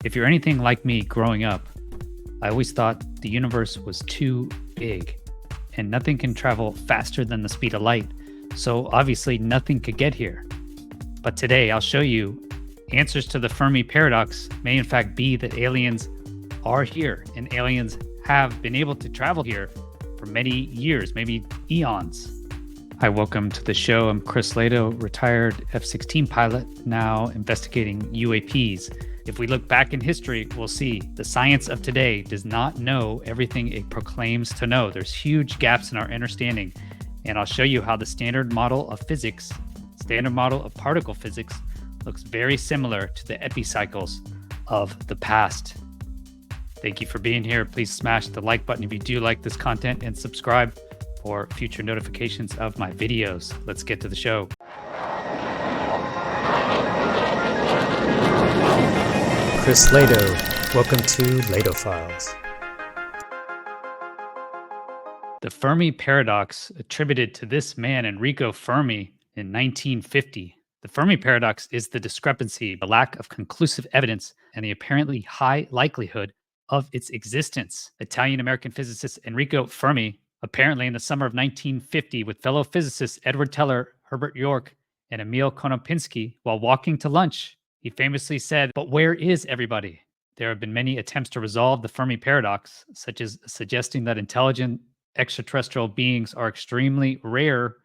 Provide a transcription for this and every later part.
If you're anything like me growing up, I always thought the universe was too big and nothing can travel faster than the speed of light. So obviously nothing could get here. But today I'll show you answers to the Fermi paradox may in fact be that aliens are here and aliens have been able to travel here for many years, maybe eons. Hi, welcome to the show. I'm Chris Lehto, retired F-16 pilot, now investigating UAPs. If we look back in history, we'll see the science of today does not know everything it proclaims to know. There's huge gaps in our understanding. And I'll show you how the standard model of physics, standard model of particle physics, looks very similar to the epicycles of the past. Thank you for being here. Please smash the like button if you do like this content and subscribe for future notifications of my videos. Let's get to the show. Chris Lehto. Welcome to LehtoFiles. The Fermi paradox attributed to this man, Enrico Fermi, in 1950. The Fermi paradox is the discrepancy, the lack of conclusive evidence, and the apparently high likelihood of its existence. Italian-American physicist Enrico Fermi, apparently in the summer of 1950, with fellow physicists Edward Teller, Herbert York, and Emil Konopinski, while walking to lunch, he famously said, "But where is everybody?" There have been many attempts to resolve the Fermi paradox, such as suggesting that intelligent extraterrestrial beings are extremely rare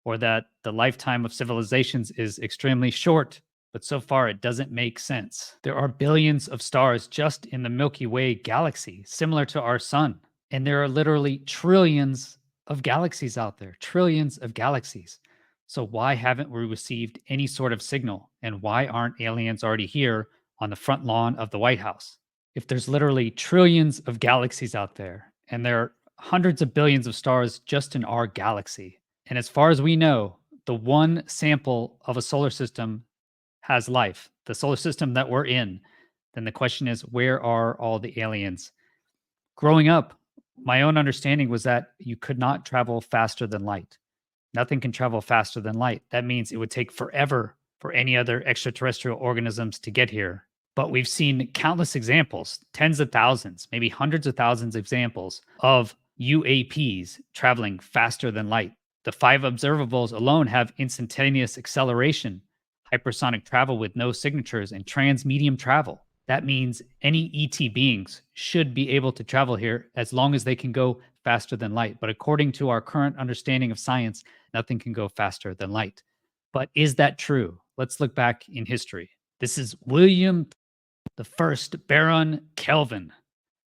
or that the lifetime of civilizations is extremely short, but so far it doesn't make sense. There are billions of stars just in the Milky Way galaxy, similar to our sun, and there are literally trillions of galaxies out there, trillions of galaxies. So why haven't we received any sort of signal? And why aren't aliens already here on the front lawn of the White House? If there's literally trillions of galaxies out there, and there are hundreds of billions of stars just in our galaxy, and as far as we know, the one sample of a solar system has life, the solar system that we're in, then the question is, where are all the aliens? Growing up, my own understanding was that you could not travel faster than light. Nothing can travel faster than light. That means it would take forever for any other extraterrestrial organisms to get here. But we've seen countless examples, tens of thousands, maybe hundreds of thousands of examples of UAPs traveling faster than light. The 5 observables alone have instantaneous acceleration, hypersonic travel with no signatures, and transmedium travel. That means any ET beings should be able to travel here as long as they can go faster than light. But according to our current understanding of science, nothing can go faster than light. But is that true? Let's look back in history. This is William the First Baron Kelvin.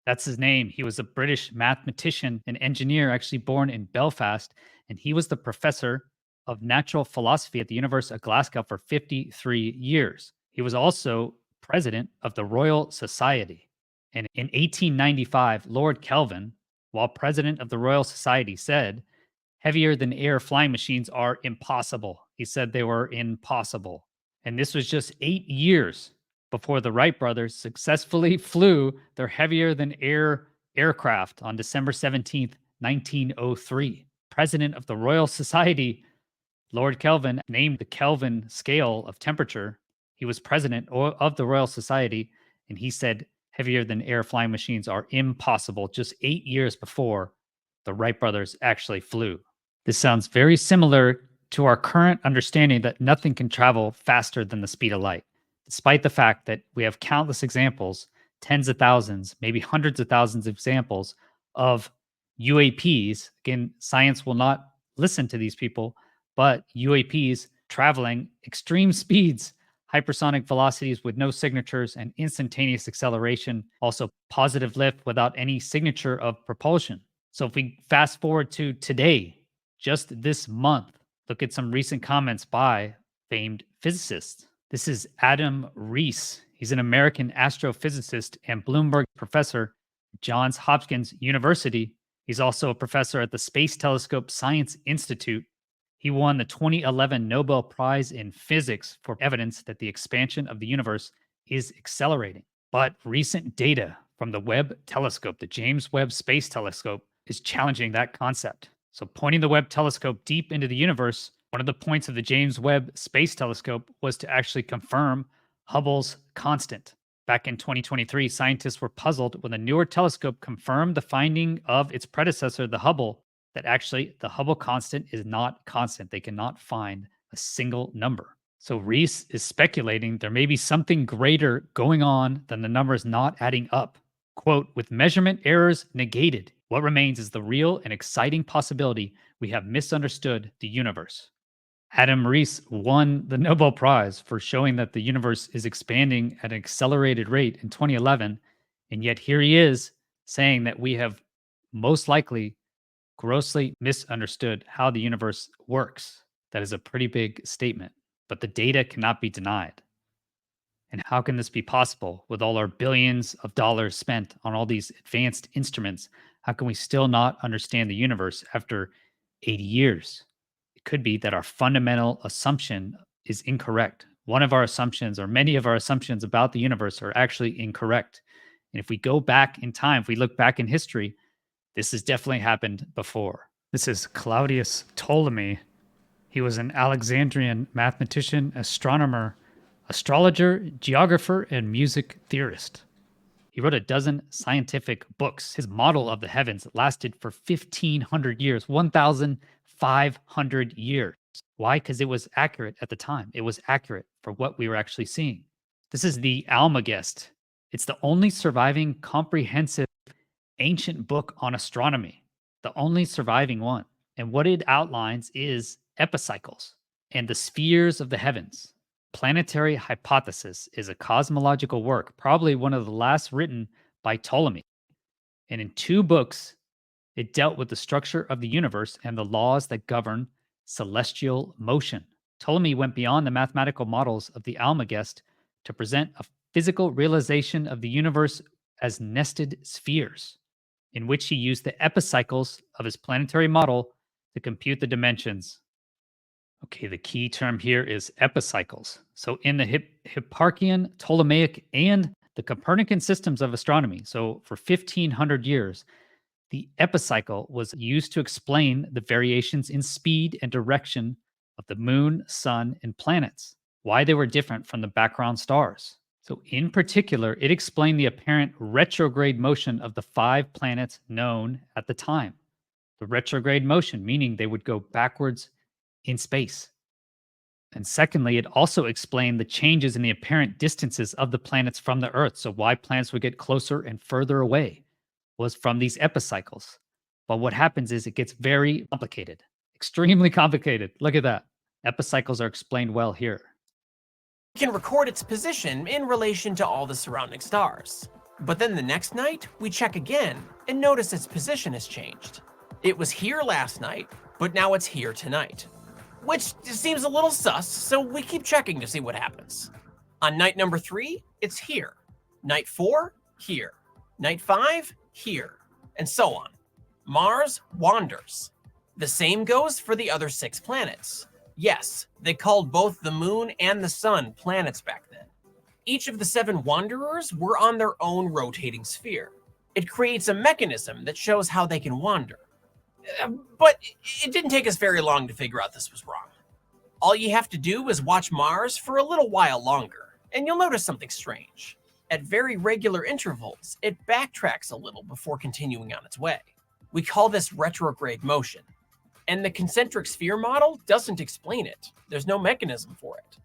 That's his name. He was a British mathematician and engineer, actually born in Belfast, and he was the professor of natural philosophy at the University of Glasgow for 53 years. He was also president of the Royal Society. And in 1895, Lord Kelvin, while president of the Royal Society, said, "Heavier than air flying machines are impossible." He said they were impossible. And this was just 8 years before the Wright brothers successfully flew their heavier than air aircraft on December 17th, 1903. President of the Royal Society, Lord Kelvin, named the Kelvin scale of temperature. He was president of the Royal Society, and he said heavier than air flying machines are impossible just 8 years before the Wright brothers actually flew. This sounds very similar to our current understanding that nothing can travel faster than the speed of light, despite the fact that we have countless examples, tens of thousands, maybe hundreds of thousands of examples of UAPs. Again, science will not listen to these people, but UAPs traveling extreme speeds, hypersonic velocities with no signatures, and instantaneous acceleration, also positive lift without any signature of propulsion. So if we fast forward to today, just this month, look at some recent comments by famed physicists. This is Adam Rees. He's an American astrophysicist and Bloomberg professor at Johns Hopkins University. He's also a professor at the Space Telescope Science Institute. He won the 2011 Nobel Prize in Physics for evidence that the expansion of the universe is accelerating. But recent data from the Webb telescope, the James Webb Space Telescope, is challenging that concept. So pointing the Webb telescope deep into the universe, one of the points of the James Webb Space Telescope was to actually confirm Hubble's constant. Back in 2023, scientists were puzzled when a newer telescope confirmed the finding of its predecessor, the Hubble, that actually the Hubble constant is not constant. They cannot find a single number. So Reese is speculating there may be something greater going on than the numbers not adding up. Quote, with measurement errors negated, what remains is the real and exciting possibility we have misunderstood the universe. Adam Rees won the Nobel Prize for showing that the universe is expanding at an accelerated rate in 2011. And yet here he is saying that we have most likely grossly misunderstood how the universe works. That is a pretty big statement, but the data cannot be denied. And how can this be possible with all our billions of dollars spent on all these advanced instruments? How can we still not understand the universe after 80 years? It could be that our fundamental assumption is incorrect. One of our assumptions, or many of our assumptions about the universe, are actually incorrect. And if we go back in time, if we look back in history, this has definitely happened before. This is Claudius Ptolemy. He was an Alexandrian mathematician, astronomer, astrologer, geographer, and music theorist. He wrote a dozen scientific books. His model of the heavens lasted for 1,500 years, 1,500 years. Why? Because it was accurate at the time. It was accurate for what we were actually seeing. This is the Almagest. It's the only surviving comprehensive ancient book on astronomy, the only surviving one. And what it outlines is epicycles and the spheres of the heavens. Planetary Hypothesis is a cosmological work, probably one of the last written by Ptolemy. And in 2 books, it dealt with the structure of the universe and the laws that govern celestial motion. Ptolemy went beyond the mathematical models of the Almagest to present a physical realization of the universe as nested spheres, in which he used the epicycles of his planetary model to compute the dimensions. Okay, the key term here is epicycles. So in the Hipparchian, Ptolemaic, and the Copernican systems of astronomy, so for 1,500 years, the epicycle was used to explain the variations in speed and direction of the moon, sun, and planets, why they were different from the background stars. So in particular, it explained the apparent retrograde motion of the 5 planets known at the time. The retrograde motion, meaning they would go backwards in space. And secondly, it also explained the changes in the apparent distances of the planets from the Earth. So why planets would get closer and further away was from these epicycles. But what happens is it gets very complicated, extremely complicated. Look at that. Epicycles are explained well here. Can record its position in relation to all the surrounding stars. But then the next night, we check again and notice its position has changed. It was here last night, but now it's here tonight. Which seems a little sus, so we keep checking to see what happens. On night number 3, it's here. Night 4, here. Night 5, here. And so on. Mars wanders. The same goes for the other 6 planets. Yes, they called both the moon and the sun planets back then. Each of the 7 wanderers were on their own rotating sphere. It creates a mechanism that shows how they can wander. But it didn't take us very long to figure out this was wrong. All you have to do is watch Mars for a little while longer, and you'll notice something strange. At very regular intervals, it backtracks a little before continuing on its way. We call this retrograde motion. And the concentric sphere model doesn't explain it. There's no mechanism for it.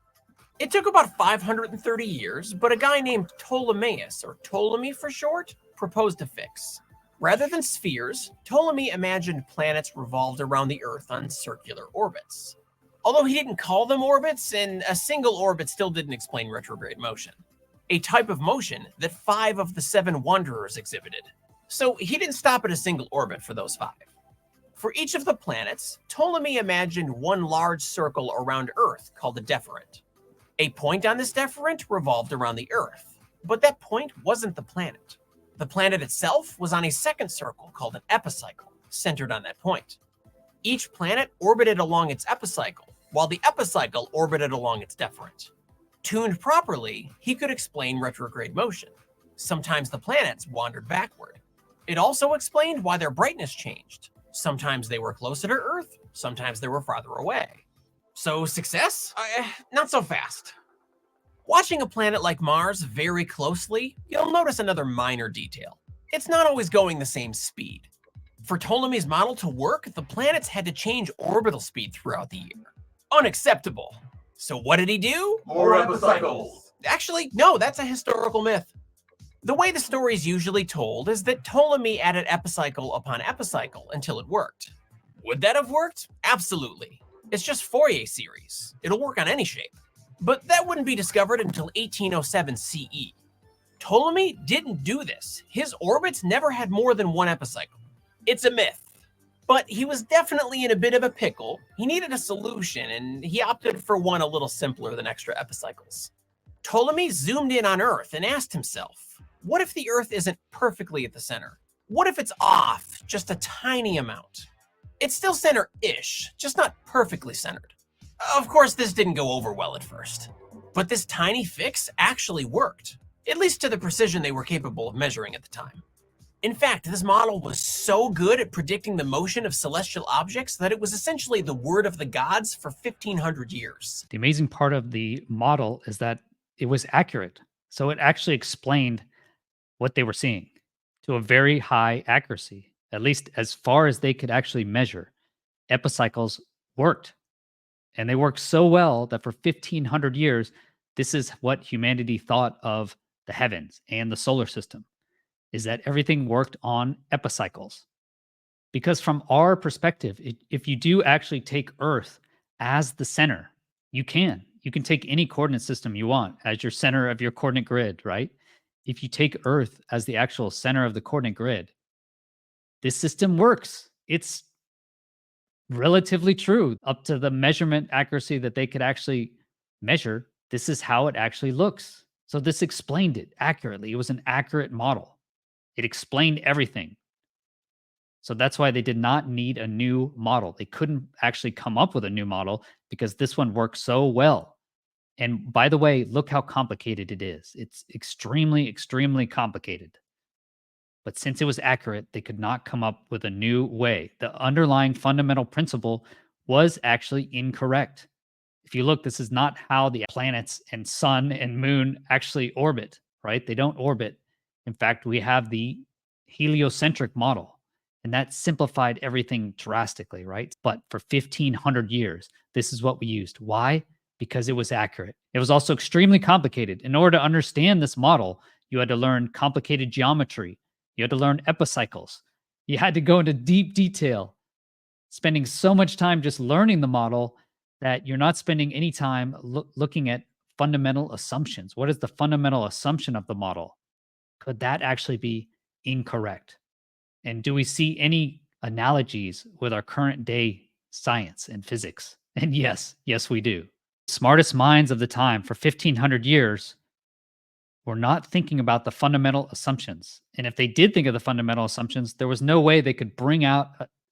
It took about 530 years, but a guy named Ptolemaeus, or Ptolemy for short, proposed a fix. Rather than spheres, Ptolemy imagined planets revolved around the Earth on circular orbits. Although he didn't call them orbits, and a single orbit still didn't explain retrograde motion. A type of motion that 5 of the 7 wanderers exhibited. So he didn't stop at a single orbit for those 5. For each of the planets, Ptolemy imagined one large circle around Earth called a deferent. A point on this deferent revolved around the Earth, but that point wasn't the planet. The planet itself was on a second circle called an epicycle, centered on that point. Each planet orbited along its epicycle, while the epicycle orbited along its deferent. Tuned properly, he could explain retrograde motion. Sometimes the planets wandered backward. It also explained why their brightness changed. Sometimes they were closer to Earth, sometimes they were farther away. So success? Not so fast. Watching a planet like Mars very closely, you'll notice another minor detail. It's not always going the same speed. For Ptolemy's model to work, the planets had to change orbital speed throughout the year. Unacceptable. So what did he do? More epicycles. Actually, no, that's a historical myth. The way the story is usually told is that Ptolemy added epicycle upon epicycle until it worked. Would that have worked? Absolutely. It's just Fourier series. It'll work on any shape. But that wouldn't be discovered until 1807 CE. Ptolemy didn't do this. His orbits never had more than one epicycle. It's a myth. But he was definitely in a bit of a pickle. He needed a solution, and he opted for one a little simpler than extra epicycles. Ptolemy zoomed in on Earth and asked himself, what if the Earth isn't perfectly at the center? What if it's off just a tiny amount? It's still center-ish, just not perfectly centered. Of course, this didn't go over well at first, but this tiny fix actually worked, at least to the precision they were capable of measuring at the time. In fact, this model was so good at predicting the motion of celestial objects that it was essentially the word of the gods for 1,500 years. The amazing part of the model is that it was accurate. So it actually explained what they were seeing to a very high accuracy, at least as far as they could actually measure. Epicycles worked. And they worked so well that for 1,500 years, this is what humanity thought of the heavens and the solar system, is that everything worked on epicycles. Because from our perspective, if you do actually take Earth as the center, you can take any coordinate system you want as your center of your coordinate grid, right? If you take Earth as the actual center of the coordinate grid, this system works. It's relatively true up to the measurement accuracy that they could actually measure. This is how it actually looks. So this explained it accurately. It was an accurate model. It explained everything. So that's why they did not need a new model. They couldn't actually come up with a new model because this one worked so well. And by the way, look how complicated it is. It's extremely, extremely complicated. But since it was accurate, they could not come up with a new way. The underlying fundamental principle was actually incorrect. If you look, this is not how the planets and sun and moon actually orbit, right? They don't orbit. In fact, we have the heliocentric model, and that simplified everything drastically, right? But for 1,500 years, this is what we used. Why? Because it was accurate. It was also extremely complicated. In order to understand this model, you had to learn complicated geometry. You had to learn epicycles. You had to go into deep detail, spending so much time just learning the model that you're not spending any time looking at fundamental assumptions. What is the fundamental assumption of the model? Could that actually be incorrect? And do we see any analogies with our current day science and physics? And yes, we do. Smartest minds of the time for 1,500 years were not thinking about the fundamental assumptions. And if they did think of the fundamental assumptions, there was no way they could bring out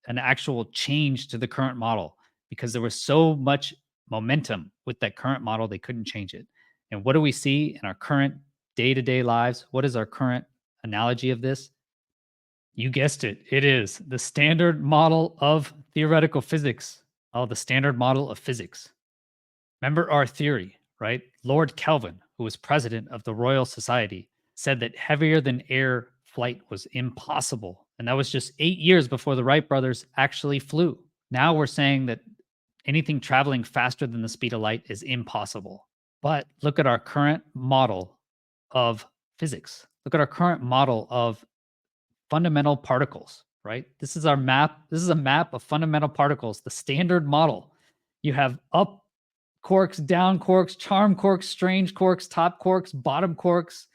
an actual change to the current model because there was so much momentum with that current model, they couldn't change it. And what do we see in our current day-to-day lives? What is our current analogy of this? You guessed it. It is the standard model of theoretical physics. Oh, the standard model of physics. Remember our theory, right? Lord Kelvin, who was president of the Royal Society, said that heavier than air flight was impossible. And that was just 8 years before the Wright brothers actually flew. Now we're saying that anything traveling faster than the speed of light is impossible. But look at our current model of physics. Look at our current model of fundamental particles, right? This is our map. This is a map of fundamental particles, the standard model. You have up quarks, down quarks, charm quarks, strange quarks, top quarks, bottom quarks.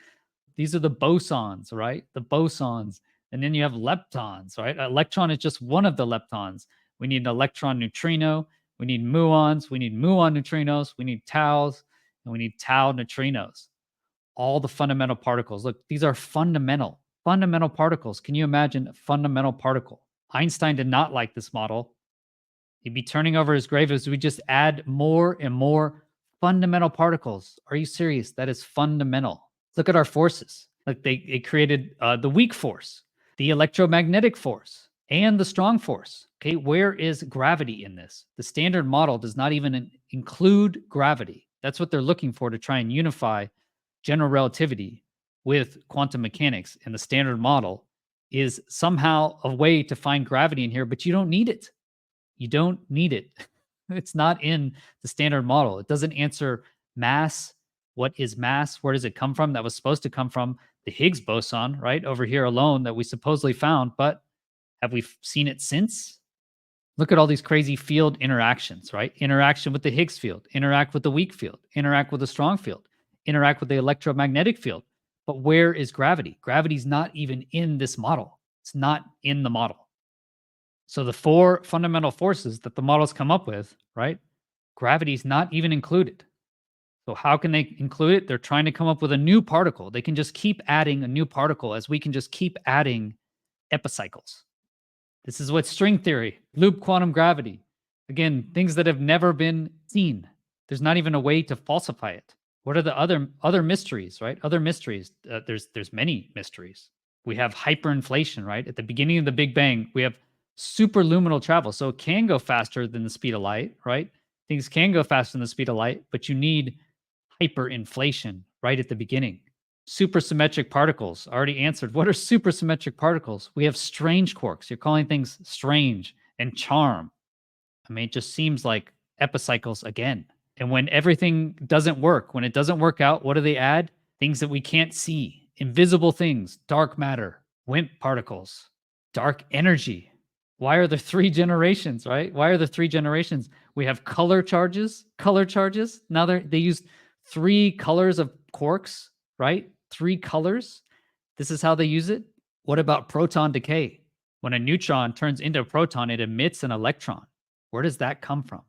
These are the bosons, right? The bosons. And then you have leptons, right? An electron is just one of the leptons. We need an electron neutrino. We need muons. We need muon neutrinos. We need taus. And we need tau neutrinos. All the fundamental particles. Look, these are fundamental particles. Can you imagine a fundamental particle? Einstein did not like this model. He'd be turning over his grave as we just add more and more fundamental particles. Are you serious? That is fundamental. Look at our forces. Like they created the weak force, the electromagnetic force, and the strong force. Okay, where is gravity in this? The standard model does not even include gravity. That's what they're looking for to try and unify general relativity with quantum mechanics. And the standard model is somehow a way to find gravity in here, but you don't need it. You don't need it. It's not in the standard model. It doesn't answer mass. What is mass? Where does it come from? That was supposed to come from the Higgs boson, right? Over here alone that we supposedly found, but have we seen it since? Look at all these crazy field interactions, right? Interaction with the Higgs field, interact with the weak field, interact with the strong field, interact with the electromagnetic field. But where is gravity? Gravity's not even in this model. It's not in the model. So the four fundamental forces that the models come up with, right? Gravity's not even included. So how can they include it? They're trying to come up with a new particle. They can just keep adding a new particle as we can just keep adding epicycles. This is what string theory, loop quantum gravity. Again, things that have never been seen. There's not even a way to falsify it. What are the other mysteries, right? Other mysteries. There's many mysteries. We have hyperinflation, right? At the beginning of the Big Bang, we have superluminal travel. So it can go faster than the speed of light, right? Things can go faster than the speed of light, but you need hyperinflation right at the beginning. Supersymmetric particles, already answered. What are supersymmetric particles? We have strange quarks. You're calling things strange and charm. I mean, it just seems like epicycles again. And when everything doesn't work, when it doesn't work out, what do they add? Things that we can't see, invisible things, dark matter, WIMP particles, dark energy. Why are there three generations, right? Why are there three generations? We have color charges. Now they use three colors of quarks, right? Three colors. This is how they use it. What about proton decay? When a neutron turns into a proton, it emits an electron. Where does that come from?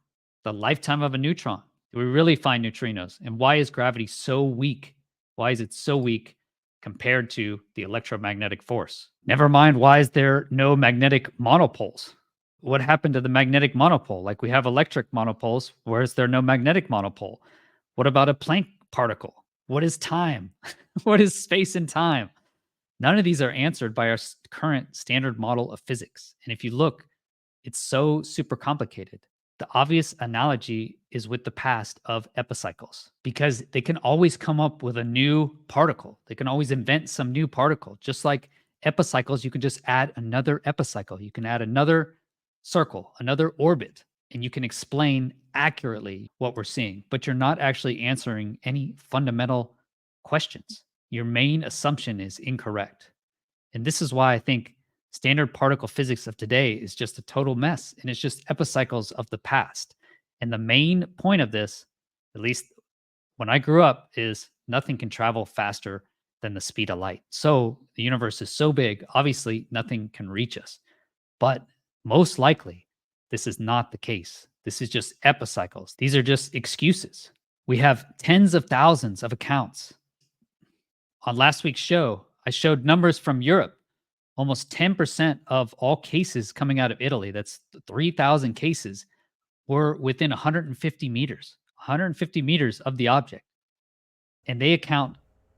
The lifetime of a neutron. Do we really find neutrinos? And why is gravity so weak? Why is it so weak compared to the electromagnetic force? Never mind, why is there no magnetic monopoles? What happened to the magnetic monopole? Like we have electric monopoles, where is there no magnetic monopole? What about a Planck particle? What is time? What is space and time? None of these are answered by our current standard model of physics. And if you look, it's so super complicated. The obvious analogy is with the past of epicycles, because they can always come up with a new particle. They can always invent some new particle. Just like epicycles, you can just add another epicycle. You can add another circle, another orbit, and you can explain accurately what we're seeing, but you're not actually answering any fundamental questions. Your main assumption is incorrect. And this is why I think standard particle physics of today is just a total mess, and it's just epicycles of the past. And the main point of this, at least when I grew up, is nothing can travel faster than the speed of light. So the universe is so big, obviously nothing can reach us. But most likely, this is not the case. This is just epicycles. These are just excuses. We have tens of thousands of accounts. On last week's show, I showed numbers from Europe. Almost 10% of all cases coming out of Italy, that's 3,000 cases, were within 150 meters, 150 meters of the object. And they account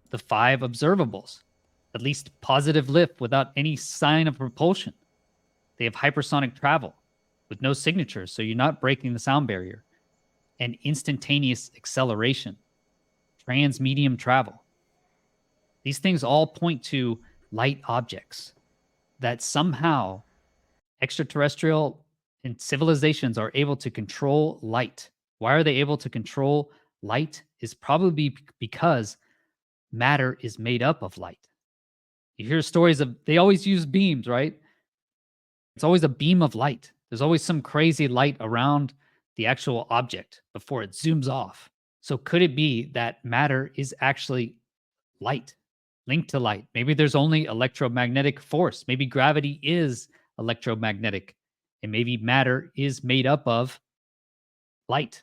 the 5 observables, at least positive lift without any sign of propulsion. They have hypersonic travel with no signatures, so you're not breaking the sound barrier, and instantaneous acceleration, transmedium travel. These things all point to light objects that somehow extraterrestrial and civilizations are able to control light. Why are they able to control light? Is probably because matter is made up of light. You hear stories of, they always use beams, right? It's always a beam of light. There's always some crazy light around the actual object before it zooms off. So could it be that matter is actually light, linked to light? Maybe there's only electromagnetic force. Maybe gravity is electromagnetic, and maybe matter is made up of light,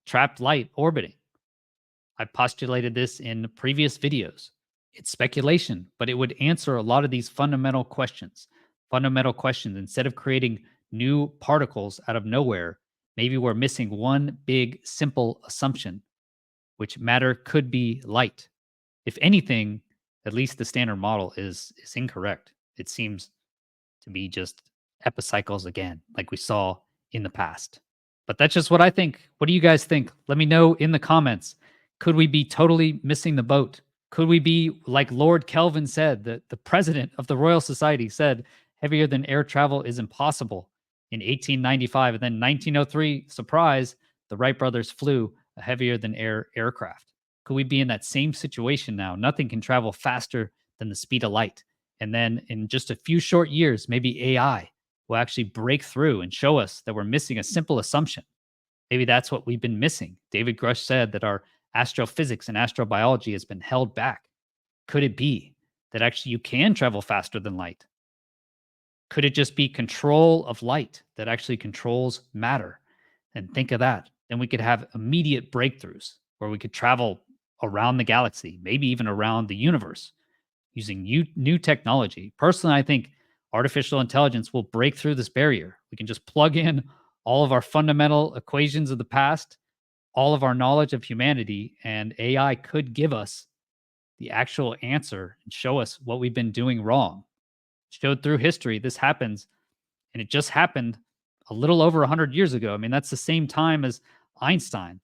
trapped light orbiting. I postulated this in previous videos. It's speculation, but it would answer a lot of these fundamental questions. Instead of creating new particles out of nowhere, maybe we're missing one big, simple assumption, which matter could be light. If anything, at least the standard model is incorrect. It seems to be just epicycles again, like we saw in the past. But that's just what I think. What do you guys think? Let me know in the comments. Could we be totally missing the boat? Could we be like Lord Kelvin said, the president of the Royal Society said, heavier than air travel is impossible in 1895. And then 1903, surprise, the Wright brothers flew a heavier than air aircraft. Could we be in that same situation now? Nothing can travel faster than the speed of light. And then in just a few short years, maybe AI will actually break through and show us that we're missing a simple assumption. Maybe that's what we've been missing. David Grush said that our astrophysics and astrobiology has been held back. Could it be that actually you can travel faster than light? Could it just be control of light that actually controls matter? And think of that. Then we could have immediate breakthroughs where we could travel around the galaxy, maybe even around the universe using new technology. Personally, I think artificial intelligence will break through this barrier. We can just plug in all of our fundamental equations of the past, all of our knowledge of humanity, and AI could give us the actual answer and show us what we've been doing wrong. Showed through history, this happens, and it just happened a little over 100 years ago. I mean, that's the same time as Einstein.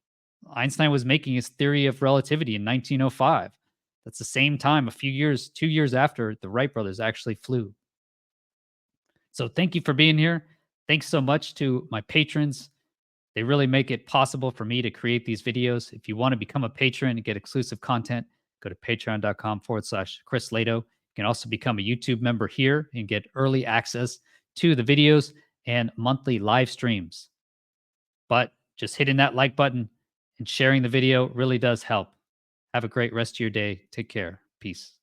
Einstein was making his theory of relativity in 1905. That's the same time, 2 years after the Wright brothers actually flew. So thank you for being here. Thanks so much to my patrons. They really make it possible for me to create these videos. If you want to become a patron and get exclusive content, go to patreon.com/Chris Lehto. You can also become a YouTube member here and get early access to the videos and monthly live streams. But just hitting that like button and sharing the video really does help. Have a great rest of your day. Take care. Peace.